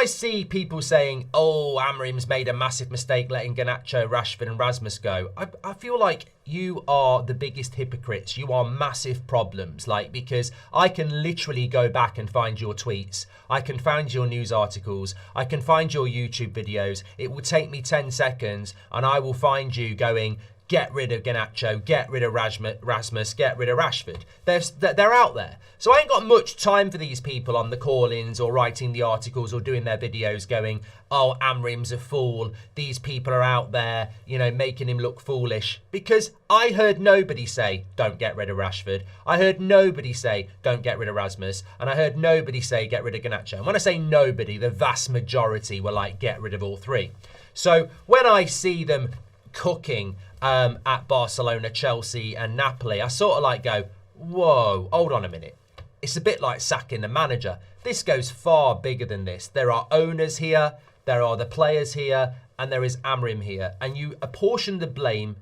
see people saying, oh, Amorim's made a massive mistake letting Garnacho, Rashford and Rasmus go, I feel like you are the biggest hypocrites. You are massive problems, like, because I can literally go back and find your tweets. I can find your news articles. I can find your YouTube videos. It will take me 10 seconds and I will find you going, get rid of Garnacho, get rid of Rasmus, get rid of Rashford. They're out there. So I ain't got much time for these people on the call-ins or writing the articles or doing their videos going, oh, Amorim's a fool. These people are out there, you know, making him look foolish. Because I heard nobody say, don't get rid of Rashford. I heard nobody say, don't get rid of Rasmus. And I heard nobody say, get rid of Garnacho. And when I say nobody, the vast majority were like, get rid of all three. So when I see them cooking at Barcelona, Chelsea and Napoli, I sort of like go, whoa, hold on a minute. It's a bit like sacking the manager. This goes far bigger than this. There are owners here, there are the players here, and there is Amorim here. And you apportion the blame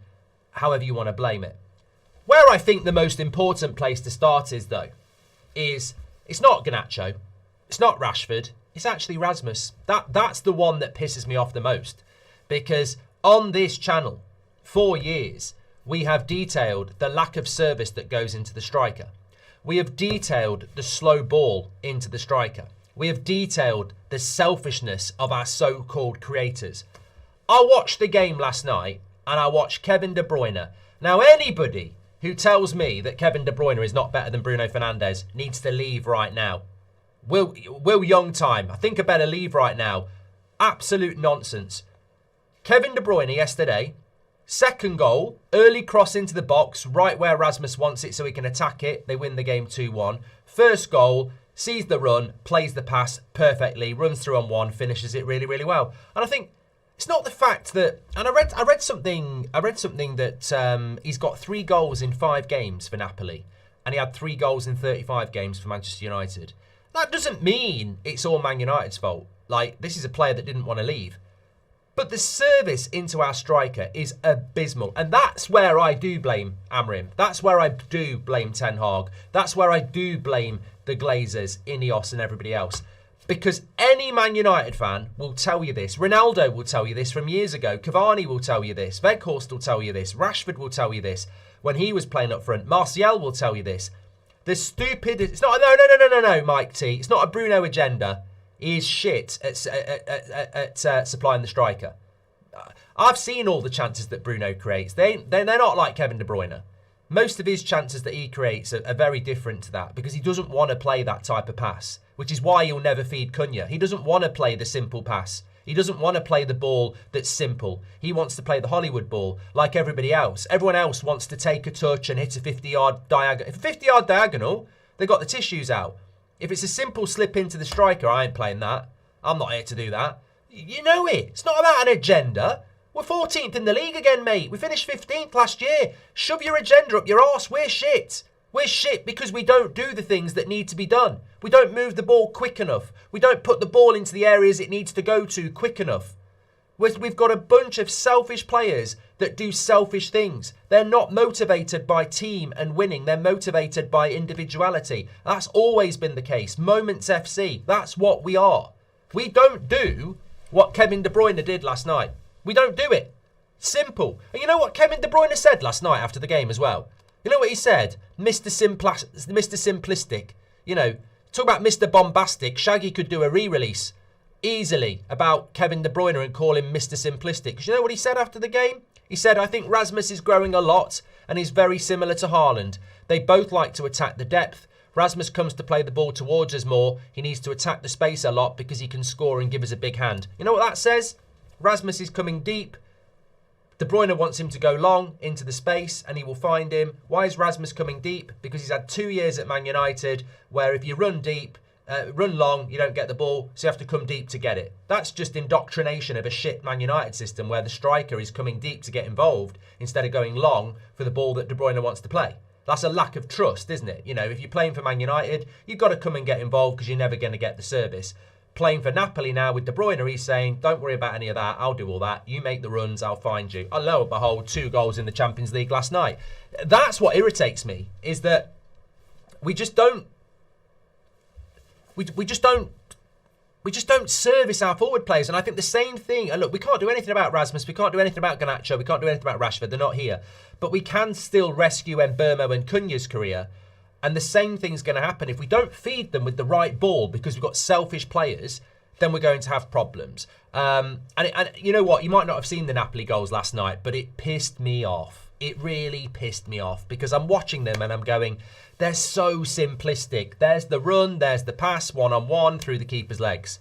however you want to blame it. Where I think the most important place to start is, though, is it's not Garnacho, it's not Rashford, it's actually Rasmus. That's the one that pisses me off the most. Because on this channel, for years, we have detailed the lack of service that goes into the striker. We have detailed the slow ball into the striker. We have detailed the selfishness of our so-called creators. I watched the game last night and I watched Kevin De Bruyne. Now, anybody who tells me that Kevin De Bruyne is not better than Bruno Fernandes needs to leave right now. Will Youngtime, I think I better leave right now. Absolute nonsense. Kevin De Bruyne yesterday, second goal, early cross into the box, right where Rasmus wants it so he can attack it. They win the game 2-1. First goal, sees the run, plays the pass perfectly, runs through on one, finishes it really, really well. And I think it's not the fact that, and I read something that he's got 3 goals in 5 games for Napoli, and he had 3 goals in 35 games for Manchester United. That doesn't mean it's all Man United's fault. Like, this is a player that didn't want to leave. But the service into our striker is abysmal. And that's where I do blame Amorim. That's where I do blame Ten Hag. That's where I do blame the Glazers, Ineos and everybody else. Because any Man United fan will tell you this. Ronaldo will tell you this from years ago. Cavani will tell you this. Weghorst will tell you this. Rashford will tell you this when he was playing up front. Martial will tell you this. The stupid... It's not... No, Mike T. It's not a Bruno agenda. He is shit at supplying the striker. I've seen all the chances that Bruno creates. They're not like Kevin De Bruyne. Most of his chances that he creates are very different to that because he doesn't want to play that type of pass, which is why he'll never feed Cunha. He doesn't want to play the simple pass. He doesn't want to play the ball that's simple. He wants to play the Hollywood ball like everybody else. Everyone else wants to take a touch and hit a 50-yard diagonal. If a 50-yard diagonal, they've got the tissues out. If it's a simple slip into the striker, I ain't playing that. I'm not here to do that. You know it. It's not about an agenda. We're 14th in the league again, mate. We finished 15th last year. Shove your agenda up your arse. We're shit. We're shit because we don't do the things that need to be done. We don't move the ball quick enough. We don't put the ball into the areas it needs to go to quick enough. We've got a bunch of selfish players that do selfish things. They're not motivated by team and winning. They're motivated by individuality. That's always been the case. Moments FC, that's what we are. We don't do what Kevin De Bruyne did last night. We don't do it. Simple. And you know what Kevin De Bruyne said last night after the game as well? You know what he said? Mr. Simplistic. You know, talk about Mr. Bombastic. Shaggy could do a re-release easily about Kevin De Bruyne and call him Mr. Simplistic. Because you know what he said after the game? He said, I think Rasmus is growing a lot and is very similar to Højlund. They both like to attack the depth. Rasmus comes to play the ball towards us more. He needs to attack the space a lot because he can score and give us a big hand. You know what that says? Rasmus is coming deep. De Bruyne wants him to go long into the space and he will find him. Why is Rasmus coming deep? Because he's had 2 years at Man United where if you run deep, run long, you don't get the ball, so you have to come deep to get it. That's just indoctrination of a shit Man United system where the striker is coming deep to get involved instead of going long for the ball that De Bruyne wants to play. That's a lack of trust, isn't it? You know, if you're playing for Man United, you've got to come and get involved because you're never going to get the service. Playing for Napoli now with De Bruyne, he's saying, don't worry about any of that, I'll do all that. You make the runs, I'll find you. Oh, lo and behold, 2 goals in the Champions League last night. That's what irritates me, is that we just don't we just don't service our forward players. And I think the same thing, and look, we can't do anything about Rasmus, we can't do anything about Garnacho, we can't do anything about Rashford, they're not here. But we can still rescue Mbeumo and Cunha's career. And the same thing's going to happen. If we don't feed them with the right ball because we've got selfish players, then we're going to have problems. And you know what? You might not have seen the Napoli goals last night, but it pissed me off. It really pissed me off because I'm watching them and I'm going, they're so simplistic. There's the run, there's the pass, one-on-one through the keeper's legs.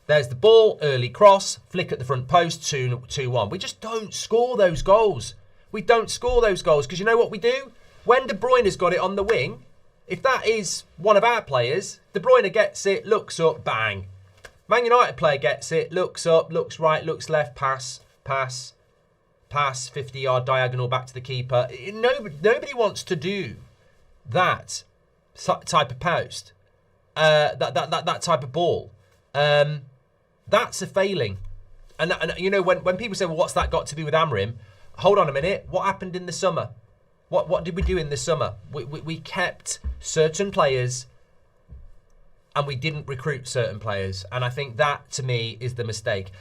There's the ball, early cross, flick at the front post, 2-1. We just don't score those goals. We don't score those goals because you know what we do? When De Bruyne's got it on the wing, if that is one of our players, De Bruyne gets it, looks up, bang. Man United player gets it, looks up, looks right, looks left, pass, 50-yard diagonal back to the keeper. Nobody wants to do that type of post, that type of ball. That's a failing. And you know, when people say, well, what's that got to do with Amorim? Hold on a minute. What happened in the summer? What did we do in the summer? We kept certain players and we didn't recruit certain players. And I think that, to me, is the mistake.